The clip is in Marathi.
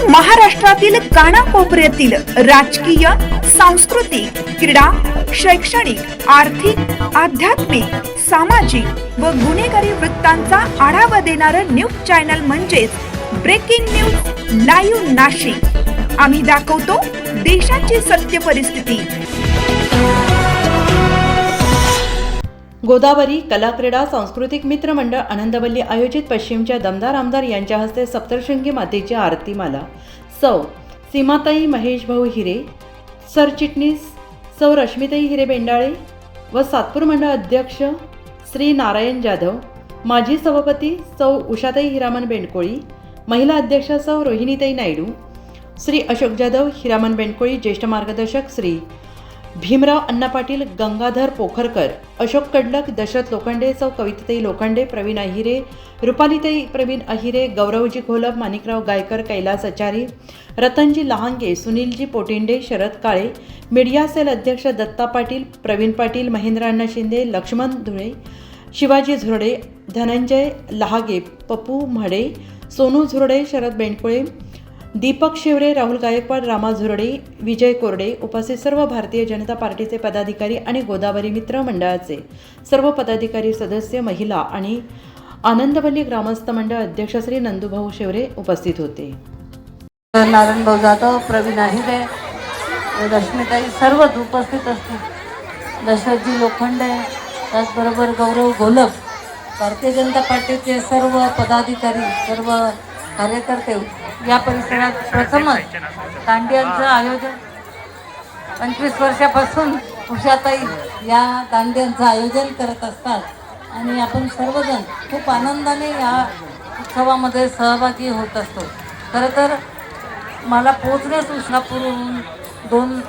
महाराष्ट्रातील कानाकोपऱ्यातील राजकीय, सांस्कृतिक, क्रीडा, शैक्षणिक, आर्थिक, आध्यात्मिक, सामाजिक व गुन्हेगारी वृत्तांचा आढावा देणारं न्यूज चॅनल म्हणजेच ब्रेकिंग न्यूज लाईव्ह नाशिक। आम्ही दाखवतो देशाची सत्य परिस्थिती। गोदावरी कला क्रीडा सांस्कृतिक मित्र मंडळ आनंदवल्ली आयोजित पश्चिमच्या दमदार आमदार यांच्या हस्ते सप्तशृंगी मातेची आरतीमाला सौ सीमाताई महेश भाऊ हिरे, सरचिटणीस सौ रश्मिताई हिरे बेंडाळे व सातपूर मंडळ अध्यक्ष श्री नारायण जाधव, माजी सभापती सौ उषाताई हिरामन बेंडकोळी, महिला अध्यक्ष सौ रोहिणीताई नायडू, श्री अशोक जाधव हिरामन बेंडकोळी, ज्येष्ठ मार्गदर्शक श्री भीमराव अण्णा पाटील, गंगाधर पोखरकर, अशोक कडलक, दशरथ लोखंडे, सौ कविताताई लोखंडे, प्रवीण अहिरे, रुपालीताई प्रवीण अहिरे, गौरवजी घोलप, माणिकराव गायकर, कैलास आचारी, रतनजी लहांगे, सुनीलजी पोटिंडे, शरद काळे, मीडिया सेल अध्यक्ष दत्ता पाटील, प्रवीण पाटील, महेंद्र अण्णा शिंदे, लक्ष्मण धुळे, शिवाजी झुरडे, धनंजय लहागे, पप्पू म्हाडे, सोनू झुरडे, शरद बेंडकोळे, दीपक शिवरे, राहुल गायकवाड, रामा झुरडे, विजय कोरडे, उपस्थित सर्व भारतीय जनता पार्टीचे पदाधिकारी आणि गोदावरी मित्र मंडळाचे सर्व पदाधिकारी, सदस्य, महिला आणि आनंदवल्ली ग्रामस्थ मंडळ अध्यक्ष श्री नंदूभाऊ शिवरे उपस्थित होते। नारायण भाऊ जाधव, प्रवीण अहिरे, रश्मिताई सर्व उपस्थित असतील, दशरथजी लोखंडे, त्याचबरोबर गौरव घोलप, भारतीय जनता पार्टीचे सर्व पदाधिकारी, सर्व कार्यकर्ते, या परिसरात प्रथमच दांडियांचं आयोजन 25 वर्षापासून उषाताई या दांडियांचं आयोजन करत असतात आणि आपण सर्वजण खूप आनंदाने या उत्सवामध्ये सहभागी होत असतो। खरं तर मला पोहोचण्यास उशिरापूरहून 2